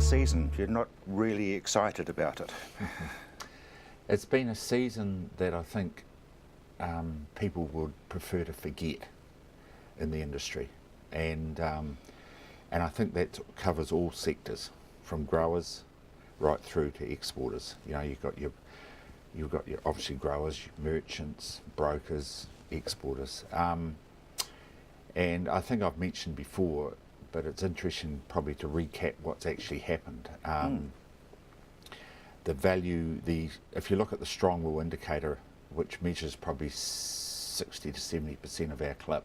season. You're not really excited about it. It's been a season that I think people would prefer to forget in the industry, and I think that covers all sectors, from growers right through to exporters. You know, you've got your obviously growers, merchants, brokers, exporters, and I think I've mentioned before, but it's interesting probably to recap what's actually happened. The value, if you look at the strong wool indicator, which measures probably 60 to 70% of our clip,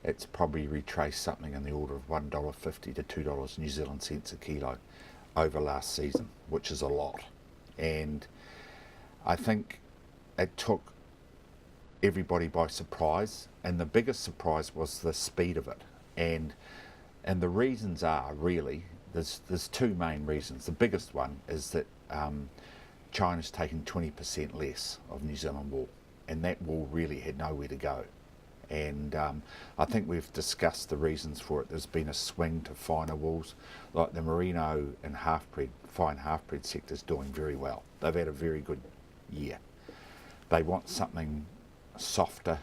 it's probably retraced something in the order of $1.50 to $2 New Zealand cents a kilo over last season, which is a lot. And I think it took everybody by surprise, and the biggest surprise was the speed of it. And the reasons are really, there's two main reasons. The biggest one is that China's taking 20% less of New Zealand wool, and that wool really had nowhere to go. And I think we've discussed the reasons for it. There's been a swing to finer wools, like the merino and fine half-bred sector's doing very well. They've had a very good year. They want something softer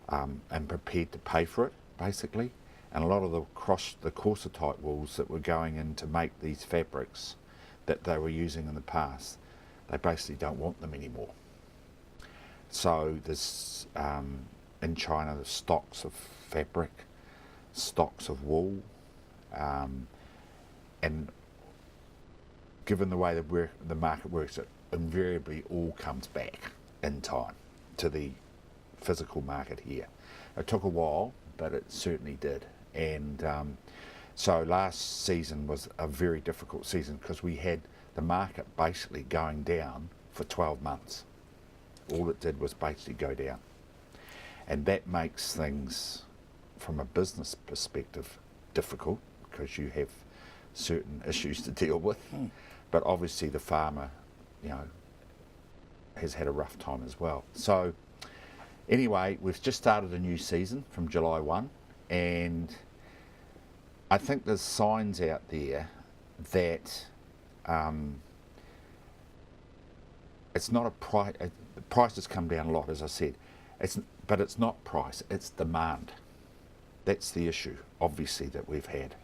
and prepared to pay for it, basically. And a lot of the coarser type wools that were going in to make these fabrics that they were using in the past, they basically don't want them anymore. So there's in China, there's stocks of fabric, stocks of wool, and given the way the market works, it invariably all comes back in time to the physical market here. It took a while, but it certainly did. And so last season was a very difficult season because we had the market basically going down for 12 months. All it did was basically go down. And that makes things, from a business perspective, difficult because you have certain issues to deal with. But obviously the farmer, you know, has had a rough time as well. So anyway, we've just started a new season from July 1, and I think there's signs out there that it's not a price. The price has come down a lot, as I said. But it's not price, it's demand. That's the issue, obviously, that we've had.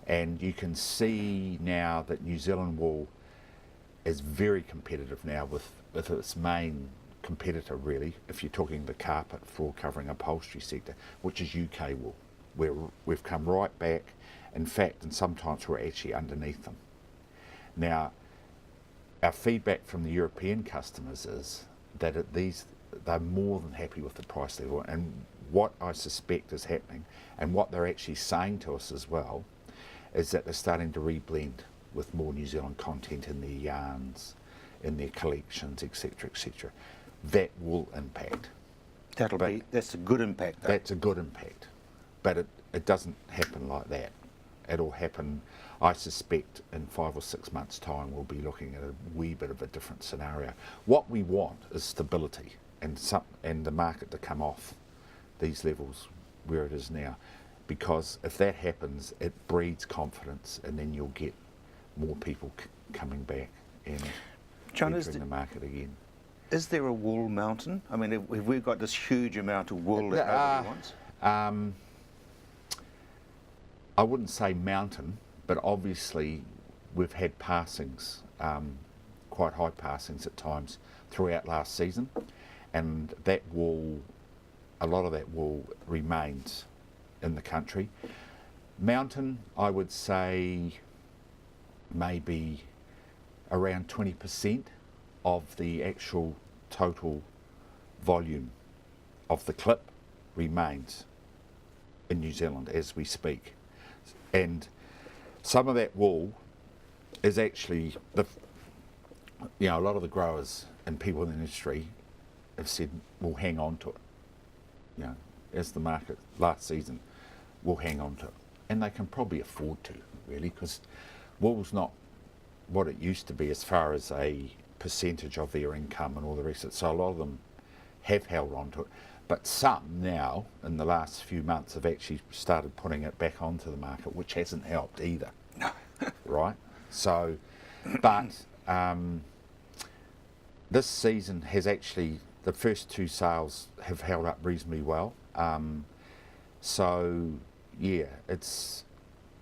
And you can see now that New Zealand wool is very competitive now with its main competitor, really, if you're talking the carpet, floor covering, upholstery sector, which is UK wool, where we've come right back. In fact, and sometimes we're actually underneath them. Now, our feedback from the European customers is that they're more than happy with the price level, and what I suspect is happening, and what they're actually saying to us as well, is that they're starting to reblend with more New Zealand content in their yarns, in their collections, etc., etc. That will impact. That's a good impact, though. That's a good impact, but it doesn't happen like that. It'll happen, I suspect, in 5 or 6 months' time. We'll be looking at a wee bit of a different scenario. What we want is stability and the market to come off these levels where it is now, because if that happens, it breeds confidence, and then you'll get more people coming back and entering the market again. Is there a wool mountain? I mean, have we got this huge amount of wool that nobody wants? I wouldn't say mountain, but obviously we've had passings, quite high passings at times throughout last season, and that wool, a lot of that wool remains in the country. Mountain, I would say maybe around 20% of the actual total volume of the clip remains in New Zealand as we speak. And some of that wool is actually, a lot of the growers and people in the industry have said, we'll hang on to it. As the market last season, we'll hang on to it. And they can probably afford to, really, because wool's not what it used to be as far as a percentage of their income and all the rest of it. So a lot of them have held on to it. But some now, in the last few months, have actually started putting it back onto the market, which hasn't helped either. right? So, but this season has actually, the first two sales have held up reasonably well. So, yeah, it's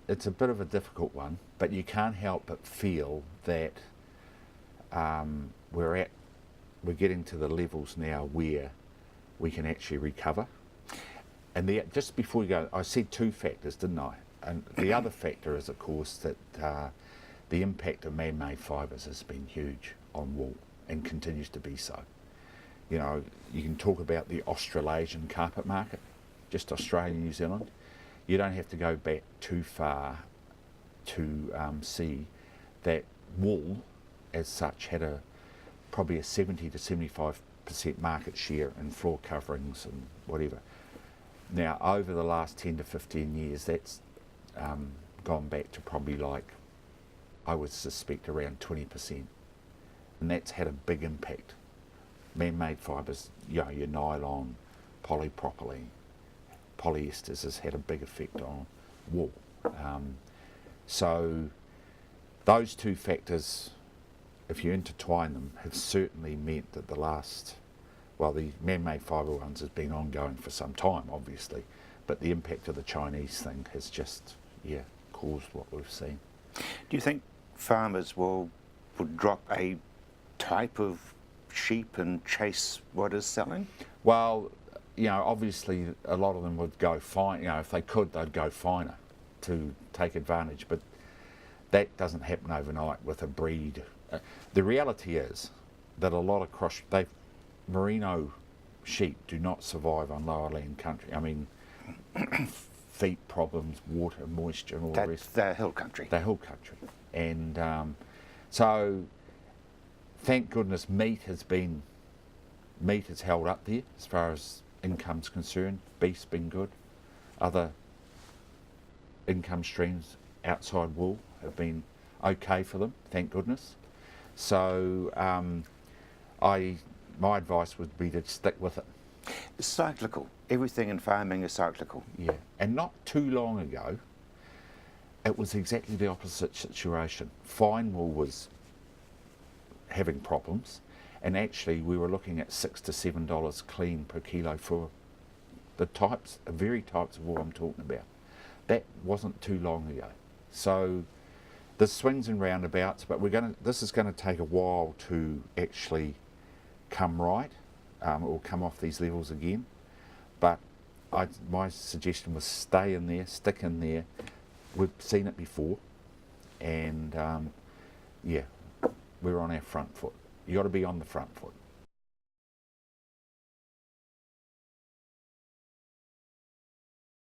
a bit of a difficult one, but you can't help but feel that we're getting to the levels now where we can actually recover. And just before you go, I said two factors, didn't I? And the other factor is, of course, that the impact of man-made fibres has been huge on wool and continues to be so. You know, you can talk about the Australasian carpet market, just Australia, New Zealand. You don't have to go back too far to see that wool, as such, had probably a 70 to 75% market share in floor coverings and whatever. Now, over the last 10 to 15 years, that's gone back to probably, like, I would suspect around 20%. And that's had a big impact. Man-made fibres, you know, your nylon, polypropylene, polyesters has had a big effect on wool. So those two factors, if you intertwine them, have certainly meant that the man-made fibre ones has been ongoing for some time, obviously, but the impact of the Chinese thing has just, caused what we've seen. Do you think farmers would drop a type of sheep and chase what is selling? Well, you know, obviously a lot of them would go fine, you know, if they could, they'd go finer to take advantage, but that doesn't happen overnight with a breed. The reality is that a lot of merino sheep do not survive on lower land country. I mean, feet problems, water, moisture, and all the rest. They're hill country. They're hill country. And so, thank goodness meat has held up there as far as income's concerned. Beef's been good. Other income streams outside wool have been okay for them, thank goodness. So my advice would be to stick with it. It's cyclical. Everything in farming is cyclical. Yeah, and not too long ago, it was exactly the opposite situation. Fine wool was having problems, and actually we were looking at $6 to $7 clean per kilo for the very types of wool I'm talking about. That wasn't too long ago. So there's swings and roundabouts, but this is going to take a while to actually come right, or come off these levels again. But my suggestion was stay in there, stick in there. We've seen it before, and we're on our front foot. You got to be on the front foot.